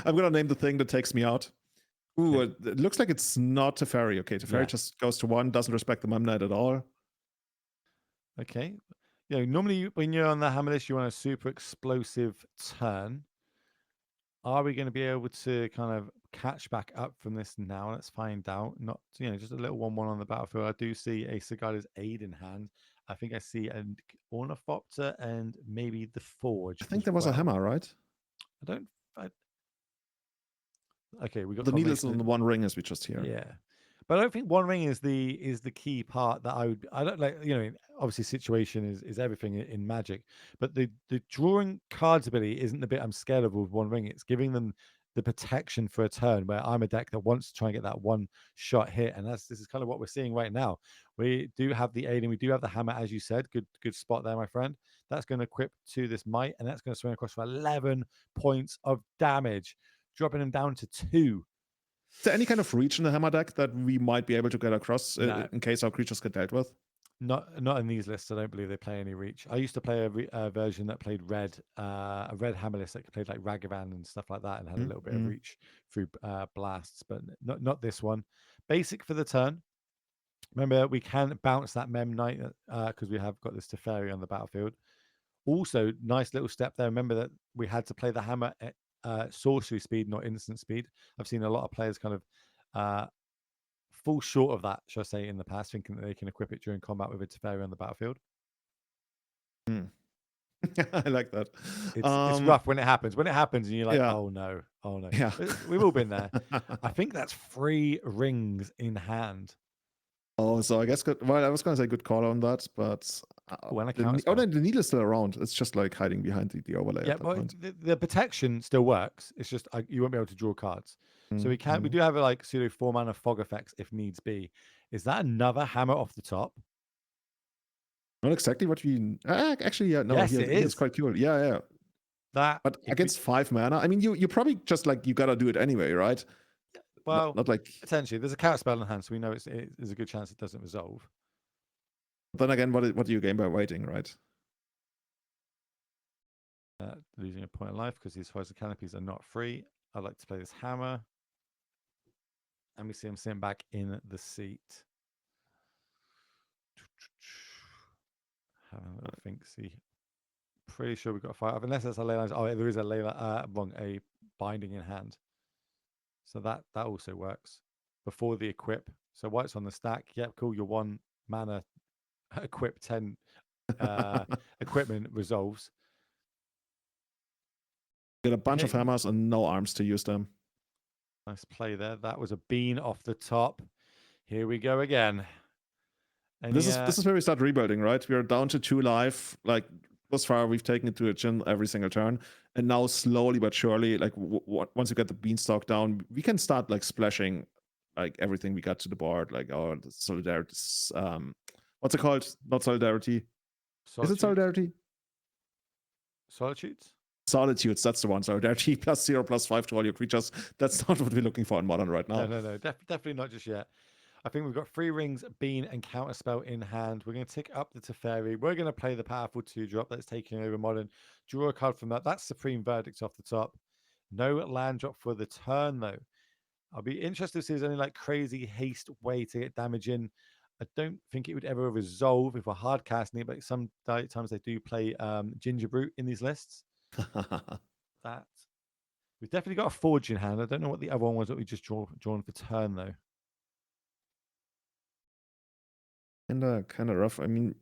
I'm going to name the thing that takes me out. Ooh, it looks like it's not Teferi. Okay, Teferi just goes to 1, doesn't respect the Memnite at all. Okay. Normally when you're on the hammer list, you want a super explosive turn. Are we going to be able to kind of catch back up from this now? Let's find out. Not, just a little 1/1 on the battlefield. I do see a Sigarda's Aid in hand. I think I see an Ornithopter and maybe the Forge. I think there was a hammer, right? Okay, we got the needle is on the 1 ring, as we just hear. Yeah, but I don't think 1 ring is the key part that I don't like. Obviously situation is everything in Magic, but the drawing cards ability isn't the bit I'm scared of with 1 ring. It's giving them the protection for a turn, where I'm a deck that wants to try and get that one shot hit. And this is kind of what we're seeing right now. We do have the alien, we do have the hammer, as you said. Good spot there, my friend. That's going to equip to this might, and that's going to swing across for 11 points of damage, dropping him down to 2. Is there any kind of reach in the hammer deck that we might be able to get across No. in case our creatures get dealt with? Not in these lists. I don't believe they play any reach. I used to play a version that played red, a red hammer list that played like Ragavan and stuff like that, and had a little bit of reach through blasts, but not this one. Basic for the turn. Remember, we can bounce that Mem Knight because we have got this Teferi on the battlefield. Also, nice little step there. Remember that we had to play the hammer at sorcery speed, not instant speed. I've seen a lot of players kind of fall short of that, shall I say, in the past, thinking that they can equip it during combat with a Teferi on the battlefield. I like that. It's rough when it happens. When it happens, and you're like, Yeah. oh no. Yeah. We've all been there. I think that's 3 rings in hand. Oh, so I guess good. Well, I was going to say good call on that, but When I the count needle is still around. It's just like hiding behind the overlay. Yeah, at that but point. the protection still works. It's just you won't be able to draw cards. So we do have a like pseudo 4-mana fog effects if needs be. Is that another hammer off the top? Not exactly what we actually. Yeah, no. Yes, it is. It's quite cool. Yeah. But against 5 mana, I mean, you probably just like you gotta do it anyway, right? Well, not like potentially. There's a counter spell in hand, so we know there's a good chance it doesn't resolve. Then again, what do you gain by waiting, right? Losing a point of life because these Frozen Canopies are not free. I'd like to play this hammer. And we see him sitting back in the seat. Have a little think, see. Pretty sure we've got a fight. Unless that's a Leyline. Oh, there is a Leyline. Wrong, a binding in hand. So that also works. Before the equip. So white's on the stack. Yep, cool. Your 1 mana equip 10 equipment resolves. Get a bunch of hammers and no arms to use them. Nice play there. That was a bean off the top. Here we go again. And this is where we start rebuilding, right? We are down to 2 life. Like thus far, we've taken it to a chin every single turn, and now slowly but surely, like once you get the beanstalk down, we can start like splashing like everything we got to the board, like our solidarity. What's it called? Not solidarity. Is it solidarity? Solitudes. Solitudes, that's the one. Solidarity +0/+5 to all your creatures. That's not what we're looking for in Modern right now. No. Definitely not just yet. I think we've got 3 rings, bean, and counterspell in hand. We're going to tick up the Teferi. We're going to play the powerful 2-drop that's taking over Modern. Draw a card from that. That's Supreme Verdict off the top. No land drop for the turn, though. I'll be interested to see if there's any like crazy haste way to get damage in. I don't think it would ever resolve if we're hard casting it, but sometimes they do play Ginger Brute in these lists. That we've definitely got a Forge in hand. I don't know what the other one was that we just drawn for turn though. Kind of rough. I mean,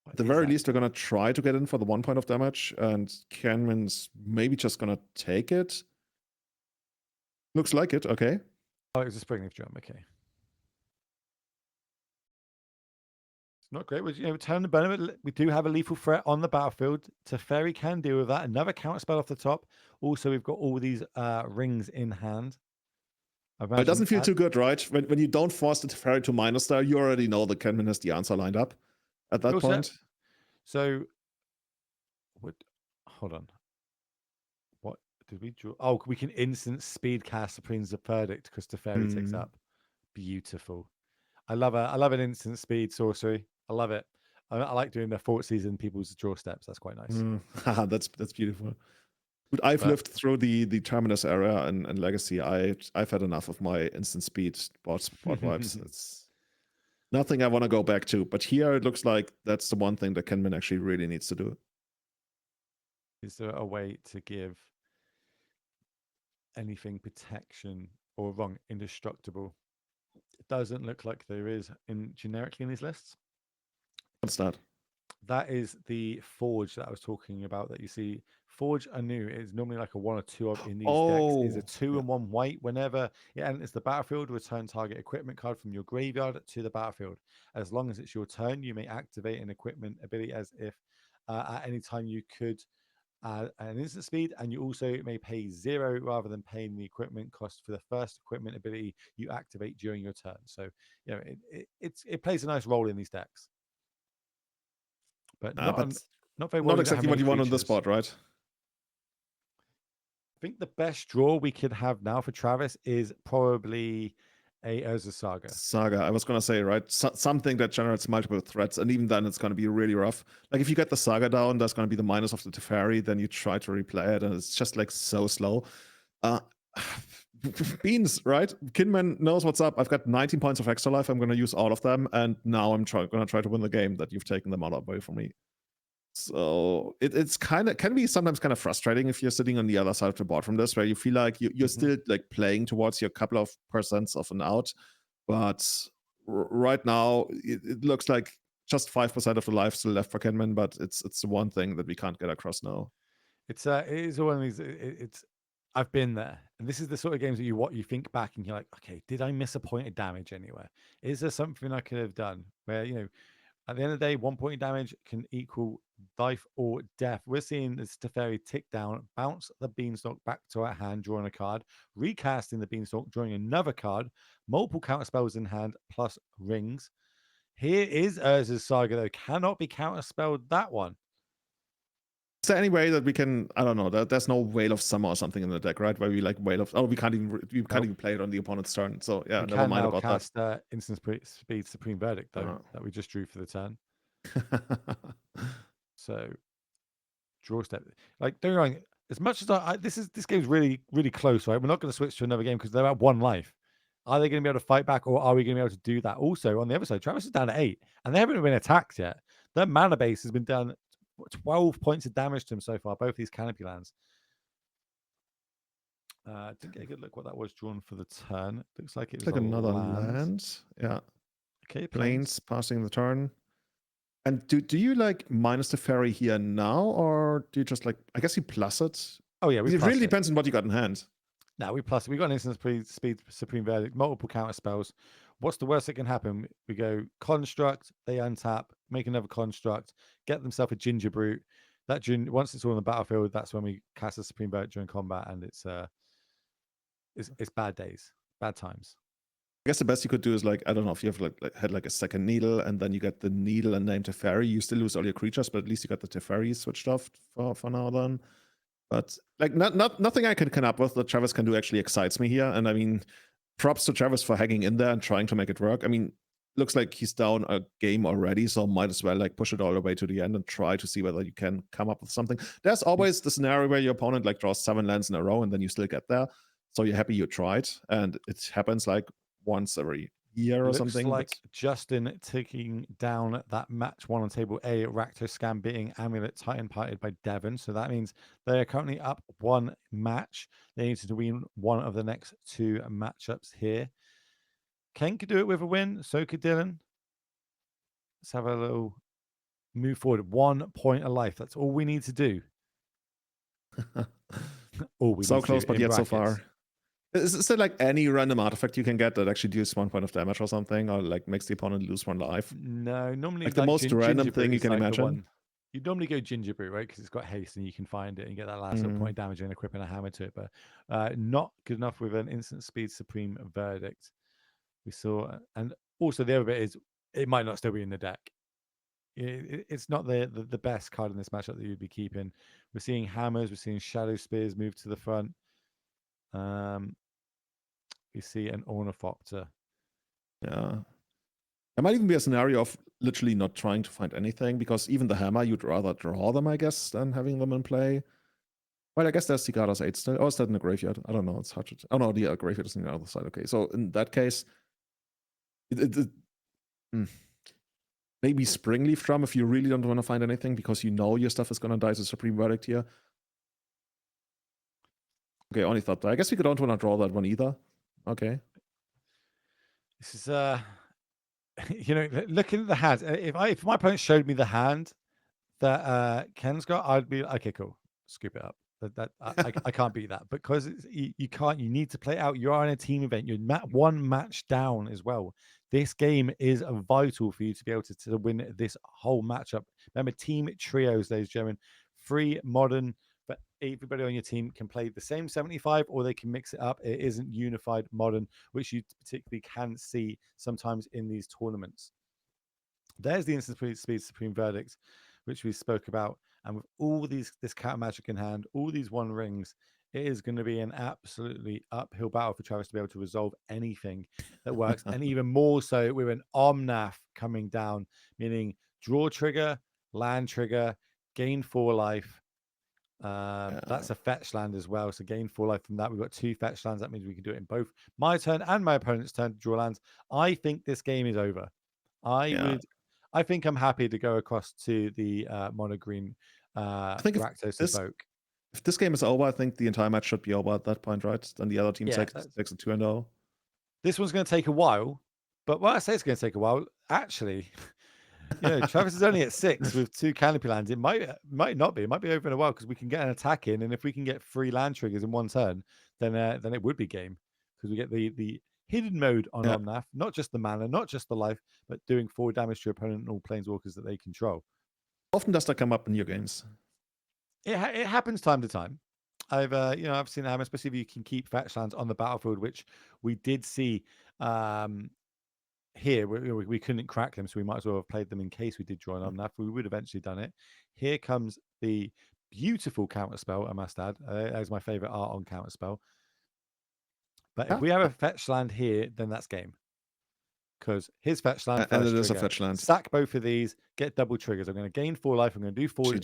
at the very least, we're gonna try to get in for the 1 point of damage, and Kenman's maybe just gonna take it. Looks like it. Okay. Oh, it was a Springleaf Drum. Okay. It's not great. Turn the benefit. We do have a lethal threat on the battlefield. Teferi can deal with that. Another counter spell off the top. Also, we've got all these rings in hand. It doesn't feel too good, right? When you don't force the Teferi to minus there, you already know that Kenman has the answer lined up at that point. So, hold on. What did we draw? Oh, we can instant speed cast Supreme's Verdict because Teferi takes up. Beautiful. I love an instant speed sorcery. I love it. I like doing the 4th season people's draw steps. That's quite nice. That's beautiful. But I've lived through the Terminus era and Legacy. I've had enough of my instant speed spot vibes. It's nothing I want to go back to. But here it looks like that's the one thing that Kenman actually really needs to do. Is there a way to give anything protection or indestructible? It doesn't look like there is generically in these lists. What's that? That is the Forge that I was talking about that you see. Forge anew is normally like a 1 or 2 in these decks. Is a 2 and 1 white. Whenever it enters the battlefield, return target equipment card from your graveyard to the battlefield. As long as it's your turn, you may activate an equipment ability as if at any time you could an instant speed, and you also may pay 0 rather than paying the equipment cost for the first equipment ability you activate during your turn. So it plays a nice role in these decks, but not very well. Not You don't have exactly what many you want on this creatures. spot, right? I think the best draw we could have now for Travis is probably a Urza Saga. Saga, I was gonna say, right? Something that generates multiple threats, and even then it's gonna be really rough. Like if you get the Saga down, there's gonna be the minus of the Teferi, then you try to replay it, and it's just like so slow. Beans, right? Kinman knows what's up. I've got 19 points of extra life. I'm gonna use all of them, and now I'm gonna try to win the game that you've taken them all away from me. So it's can be sometimes kind of frustrating if you're sitting on the other side of the board from this, where you feel like you're still like playing towards your couple of percents of an out, but right now it looks like just 5% of the life still left for Kenman, but it's the one thing that we can't get across now. It is one of these. It's I've been there, and this is the sort of games that you think back and you're like, okay, did I miss a point of damage anywhere? Is there something I could have done? Where at the end of the day, 1 point of damage can equal life or death. We're seeing this Teferi tick down, bounce the Beanstalk back to our hand, drawing a card, recasting the Beanstalk, drawing another card, multiple counter spells in hand, plus rings. Here is Urza's Saga, though. Cannot be counterspelled, that one. Is there any way that we can? I don't know. There's no Whale of Summer or something in the deck, right? Where we like Whale of. Oh, we can't even play it on the opponent's turn. So yeah, never mind about that. We can now cast Instant Speed Supreme Verdict though, that we just drew for the turn. So draw step. Like don't get me wrong. As much as this game's really really close, right? We're not going to switch to another game because they're at 1 life. Are they going to be able to fight back, or are we going to be able to do that? Also, on the other side, Travis is down at 8, and they haven't been attacked yet. Their mana base has been done 12 points of damage to them so far, both these Canopy lands. Didn't get a good look what that was drawn for the turn. Looks like it was like another land. Yeah. Okay, planes passing the turn. And do you like minus the ferry here now, or do you just like? I guess you plus it. Oh yeah, it really depends on what you got in hand. No, we plus it. We got an instant speed Supreme Verdict, multiple counter spells. What's the worst that can happen? We go construct, they untap, make another construct, get themselves a ginger brute. That once it's all on the battlefield, that's when we cast a Supreme Verdict during combat, and it's bad days, bad times. I guess the best you could do is like, I don't know, if you have had like a second needle and then you get the needle and name Teferi, you still lose all your creatures, but at least you got the Teferi switched off for now then. But like nothing I can come up with that Travis can do actually excites me here. And I mean, props to Travis for hanging in there and trying to make it work. I mean, looks like he's down a game already, so might as well like push it all the way to the end and try to see whether you can come up with something. There's always the scenario where your opponent like draws 7 lands in a row and then you still get there. So you're happy you tried, and it happens like once every year or something. Looks like Justin taking down that match 1 on table A, Rakdos scam beating Amulet Titan parted by Devin. So that means they are currently up 1 match. They need to win 1 of the next 2 matchups here. Ken could do it with a win. So could Dylan. Let's have a little move forward. 1 point of life. That's all we need to do. All we so need close, to do but yet so far. Is there like any random artifact you can get that actually deals 1 point of damage or something, or like makes the opponent lose 1 life? No, normally like the most random thing you can imagine. You normally go ginger brute, right? Because it's got haste and you can find it and get that last little point of damage and equipping a hammer to it. But not good enough with an instant speed Supreme Verdict. We saw, and also the other bit is it might not still be in the deck. It's not the best card in this matchup that you'd be keeping. We're seeing hammers, we're seeing shadow spears move to the front. We see an ornithopter. Yeah. There might even be a scenario of literally not trying to find anything, because even the hammer, you'd rather draw them, I guess, than having them in play. Well, I guess there's Cicadas 8 still. Or is that in the graveyard? I don't know. It's hard to... Oh, no, the graveyard is on the other side. Okay, so in that case, maybe Springleaf Drum if you really don't want to find anything, because you know your stuff is going to die as a Supreme Verdict here. Okay, Ornithopter. I guess we don't want to draw that one either. Okay. This is looking at the hand. If my opponent showed me the hand that Ken's got, I'd be like, okay, cool, scoop it up. I can't beat that, because you can't. You need to play it out. You are in a team event. You're 1 match down as well. This game is vital for you to be able to win this whole matchup. Remember, team trios, ladies and gentlemen. 3 modern everybody on your team can play the same 75 or they can mix it up. It isn't unified modern, which you particularly can see sometimes in these tournaments. There's the instant speed supreme verdict, which we spoke about. And with all this cat magic in hand, all these one rings, it is going to be an absolutely uphill battle for Travis to be able to resolve anything that works. And even more so with an Omnath coming down, meaning draw trigger, land trigger, gain 4 life. That's a fetch land as well. So gain 4 life from that. We've got 2 fetch lands. That means we can do it in both my turn and my opponent's turn to draw lands. I think this game is over. I think I'm happy to go across to the mono green I think Rakdos Evoke. If this game is over, I think the entire match should be over at that point, right? Then the other team takes a 2-0. This one's going to take a while, but when I say it's going to take a while, actually, Travis is only at 6 with 2 canopy lands. It might not be. It might be over in a while because we can get an attack in, and if we can get 3 land triggers in one turn, then it would be game because we get the hidden mode on Omnath, not just the mana, not just the life, but doing 4 damage to your opponent and all planeswalkers that they control. Often does that come up in your games? It happens time to time. I've seen it happen, especially if you can keep fetch lands on the battlefield, which we did see here. We couldn't crack them, so we might as well have played them in case we did draw an Omnath. We would have eventually done it. Here comes the beautiful counterspell, I must add. That is my favorite art on counterspell. But if we have a fetch land here, then that's game. Because his fetch land and it is a fetch land. Sack both of these, get double triggers. I'm going to gain 4 life. I'm going to do 4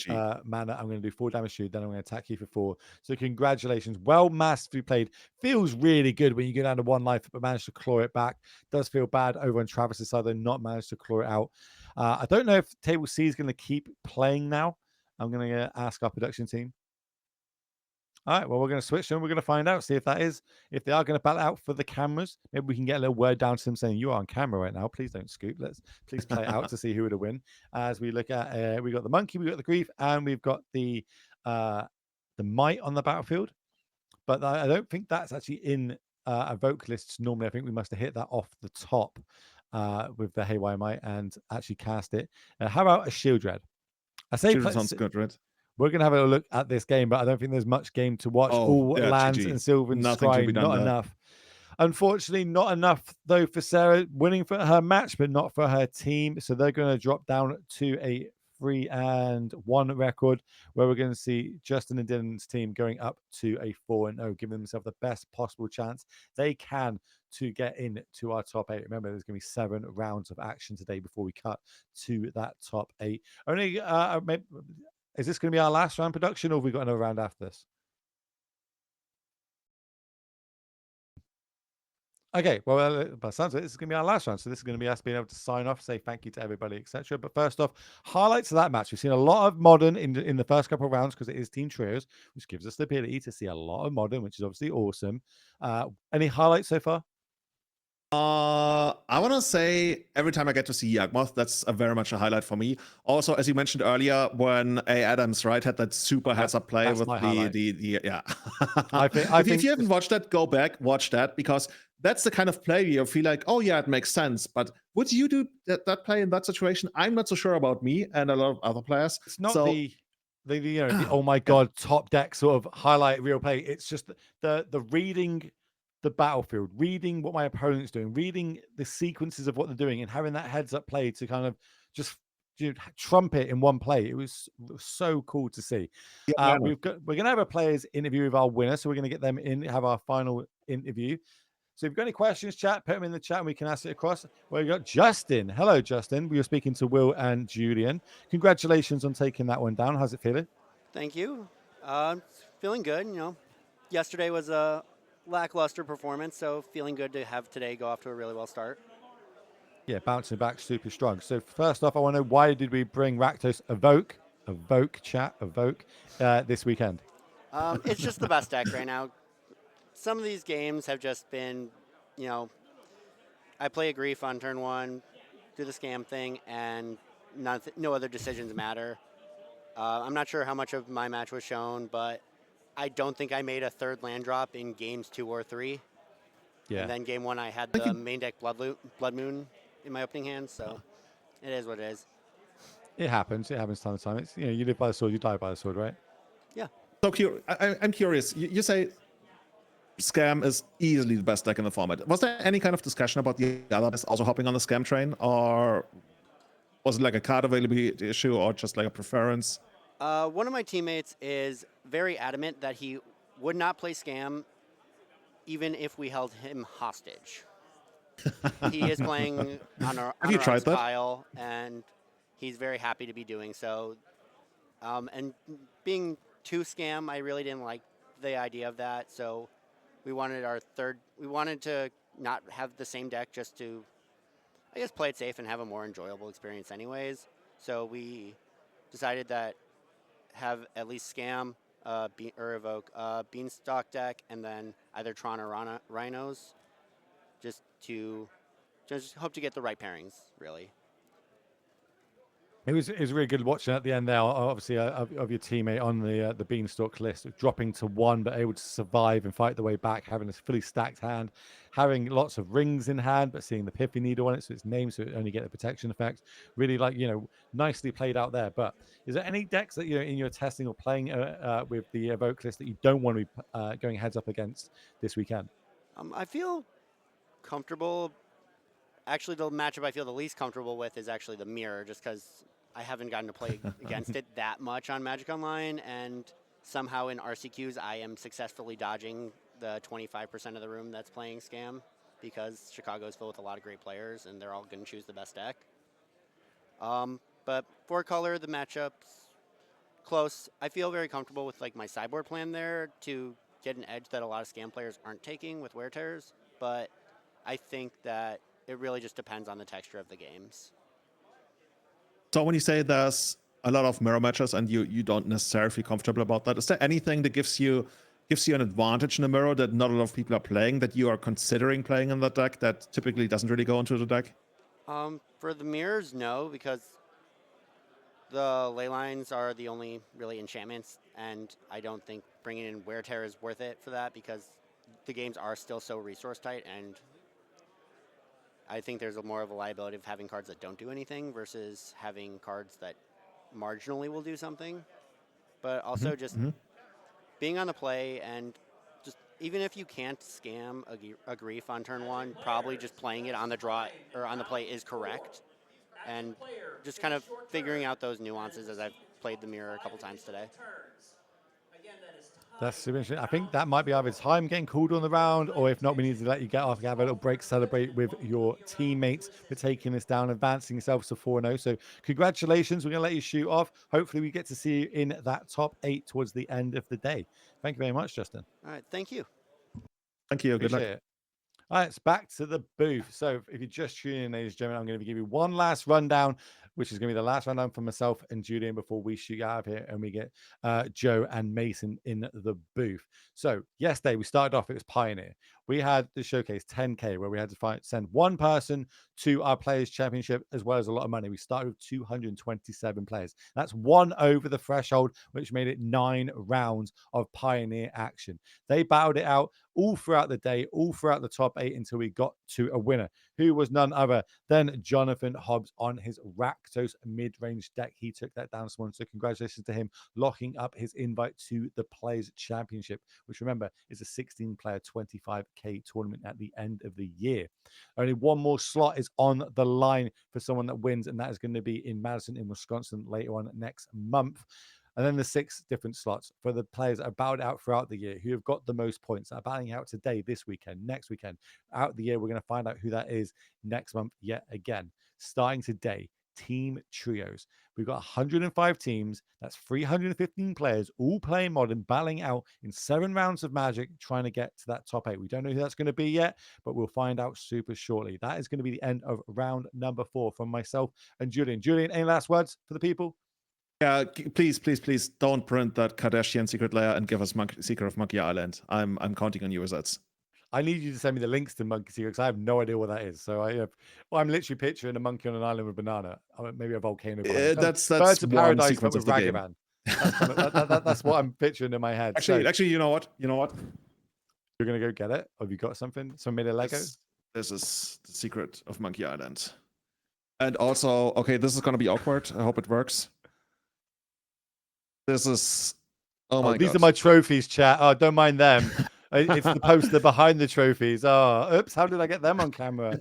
mana. I'm going to do 4 damage to you. Then I'm going to attack you for 4. So congratulations. Well masterfully played. Feels really good when you go down to 1 life, but manage to claw it back. Does feel bad over on Travis's side, though, not managed to claw it out. I don't know if Table C is going to keep playing now. I'm going to ask our production team. All right, well, we're going to switch and we're going to find out, see if they are going to battle out for the cameras. Maybe we can get a little word down to them saying, you are on camera right now. Please don't scoop. Please play it out to see who would win. As we look at, we got the monkey, we got the grief, and we've got the might on the battlefield. But I don't think that's actually in evoke lists normally. I think we must have hit that off the top with the Haywire Might and actually cast it. How about a Shield Dread? I say Shield sounds good, right? We're going to have a look at this game, but I don't think there's much game to watch. All lands and Sylvan Scry, not enough. Unfortunately, not enough, though, for Sarah winning for her match, but not for her team. So they're going to drop down to a 3-1 record, where we're going to see Justin and Dylan's team going up to a 4-0, giving themselves the best possible chance they can to get into our top 8. Remember, there's going to be 7 rounds of action today before we cut to that top 8. Only maybe. Is this going to be our last round production, or have we got another round after this? Okay, well, by the sounds of it, this is going to be our last round. So this is going to be us being able to sign off, say thank you to everybody, etc. But first off, highlights of that match. We've seen a lot of modern in the first couple of rounds because it is team trios, which gives us the ability to see a lot of modern, which is obviously awesome. Any highlights so far? I want to say every time I get to see Yawgmoth, that's very much a highlight for me. Also, as you mentioned earlier, when A. Adams, right, had that super heads-up play with the I think if you haven't watched that, go back, watch that, because that's the kind of play you feel like, oh yeah, it makes sense. But would you do that play in that situation? I'm not so sure about me and a lot of other players. It's not the oh my god, top deck sort of highlight real play. It's just the reading the battlefield, reading what my opponent's doing, reading the sequences of what they're doing, and having that heads-up play to kind of just trumpet in one play. It was so cool to see. We're going to have a players interview with our winner, so we're going to get them in, have our final interview. So if you've got any questions, chat, put them in the chat and we can ask it across. Well, you got Justin. Hello, Justin. We were speaking to Will and Julian. Congratulations on taking that one down. How's it feeling? Thank you. Feeling good. Yesterday was a lackluster performance, so feeling good to have today go off to a really well start. Yeah, bouncing back super strong. So first off, I want to know, why did we bring Rakdos Evoke this weekend? It's just the best deck right now. Some of these games have just been, I play a Grief on turn 1, do the scam thing, and no other decisions matter. I'm not sure how much of my match was shown, but I don't think I made a third land drop in games 2 or 3. Yeah. And then game 1, I had the main deck Blood Moon in my opening hand, so it is what it is. It happens. It happens time to time. It's you live by the sword, you die by the sword, right? Yeah. So I'm curious. You say Scam is easily the best deck in the format. Was there any kind of discussion about the other decks also hopping on the Scam train, or was it like a card availability issue, or just like a preference? One of my teammates is very adamant that he would not play Scam even if we held him hostage. He is playing on our Have you tried that? Kyle, and he's very happy to be doing so. And being too Scam, I really didn't like the idea of that. So we wanted we wanted to not have the same deck just to, I guess, play it safe and have a more enjoyable experience anyways. So we decided that have at least Scam, or Evoke, Beanstalk deck, and then either Tron or Rhinos, just hope to get the right pairings, really. It was really good watching at the end there, obviously, of your teammate on the Beanstalk list, dropping to 1, but able to survive and fight the way back, having a fully stacked hand, having lots of rings in hand, but seeing the Piffy Needle on it, so it's named, so it only get the protection effect. Really, nicely played out there. But is there any decks that in your testing or playing with the Evoke list that you don't want to be going heads up against this weekend? I feel comfortable. Actually, the matchup I feel the least comfortable with is actually the Mirror, just because I haven't gotten to play against it that much on Magic Online, and somehow in RCQs I am successfully dodging the 25% of the room that's playing Scam, because Chicago is filled with a lot of great players, and they're all going to choose the best deck. But for color, the matchup's close. I feel very comfortable with my sideboard plan there to get an edge that a lot of Scam players aren't taking with Wear Tears, but I think that it really just depends on the texture of the games. So when you say there's a lot of mirror matches and you don't necessarily feel comfortable about that, is there anything that gives you an advantage in the mirror that not a lot of people are playing, that you are considering playing in that deck that typically doesn't really go into the deck? For the mirrors, no, because the ley lines are the only really enchantments, and I don't think bringing in Wear Tear is worth it for that, because the games are still so resource tight, and I think there's more of a liability of having cards that don't do anything versus having cards that marginally will do something. But also being on the play, and just even if you can't scam a grief on turn 1, probably just playing it on the draw or on the play is correct. And just kind of figuring out those nuances as I've played the Mirror a couple times today. That's super interesting. I think that might be either time getting called on the round, or if not, we need to let you get off, have a little break, celebrate with your teammates for taking this down, advancing yourselves to 4-0. So congratulations. We're going to let you shoot off. Hopefully we get to see you in that top 8 towards the end of the day. Thank you very much, Justin. All right. Thank you. Thank you. Good luck. Appreciate it. All right, it's back to the booth. So if you're just tuning in, ladies and gentlemen, I'm going to give you one last rundown, which is going to be the last rundown for myself and Julian before we shoot out of here and we get Joe and Mason in the booth. So yesterday we started off, it was Pioneer. We had the showcase 10K where we had to send one person to our Players Championship, as well as a lot of money. We started with 227 players. That's one over the threshold, which made it 9 rounds of Pioneer action. They battled it out all throughout the day, all throughout the top 8 until we got to a winner, who was none other than Jonathan Hobbs on his Rakdos mid-range deck. He took that down this morning, so congratulations to him, locking up his invite to the Players Championship, which, remember, is a 16-player 25K tournament at the end of the year. Only one more slot is on the line for someone that wins, and that is going to be in Madison in Wisconsin later on next month. And then the 6 different slots for the players that are battled out throughout the year, who have got the most points, that are battling out today, this weekend, next weekend, out the year. We're going to find out who that is next month yet again. Starting today, Team Trios. We've got 105 teams. That's 315 players, all playing Modern, battling out in 7 rounds of Magic, trying to get to that top 8. We don't know who that's going to be yet, but we'll find out super shortly. That is going to be the end of round number 4 from myself and Julian. Julian, any last words for the people? Yeah, please don't print that Kardashian secret layer and give us Secret of Monkey Island. I'm counting on you, results. I need you to send me the links to Monkey Secret because I have no idea what that is. So I'm literally picturing a monkey on an island with banana. Maybe a volcano. That's Birds of Paradise, sequence but with Ragavan. That's what I'm picturing in my head. Actually, you know what? You're gonna go get it. Have you got something? Some made of Lego? This is the Secret of Monkey Island. And also, okay, this is gonna be awkward. I hope it works. This is Oh my these God. are my trophies, chat. Oh, don't mind them. It's the poster behind the trophies. Oh, oops! How did I get them on camera?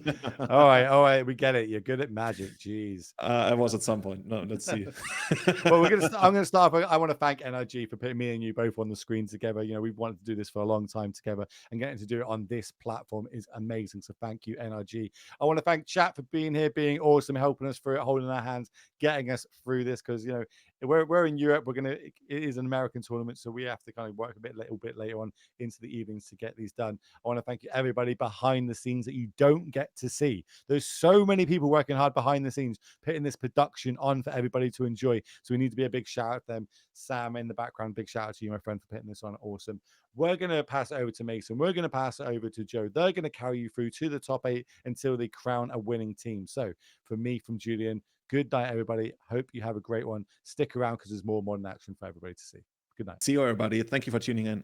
All right, we get it. You're good at magic. Jeez. I was at some point. No, let's see. Well, I'm gonna start. I want to thank NRG for putting me and you both on the screen together. You know, we've wanted to do this for a long time together, and getting to do it on this platform is amazing. So thank you, NRG. I want to thank chat for being here, being awesome, helping us through it, holding our hands, getting us through this. Because you know, we're in Europe. It is an American tournament, so we have to kind of work a little bit later on into the evenings to get these done. I want to thank you, everybody behind the scenes that you don't get to see. There's so many people working hard behind the scenes, putting this production on for everybody to enjoy. So we need to be a big shout out to them. Sam in the background, big shout out to you, my friend, for putting this on. Awesome. We're going to pass it over to Mason. We're going to pass it over to Joe. They're going to carry you through to the top 8 until they crown a winning team. So for me, from Julian, good night, everybody. Hope you have a great one. Stick around because there's more modern action for everybody to see. Good night. See you, everybody. Thank you for tuning in.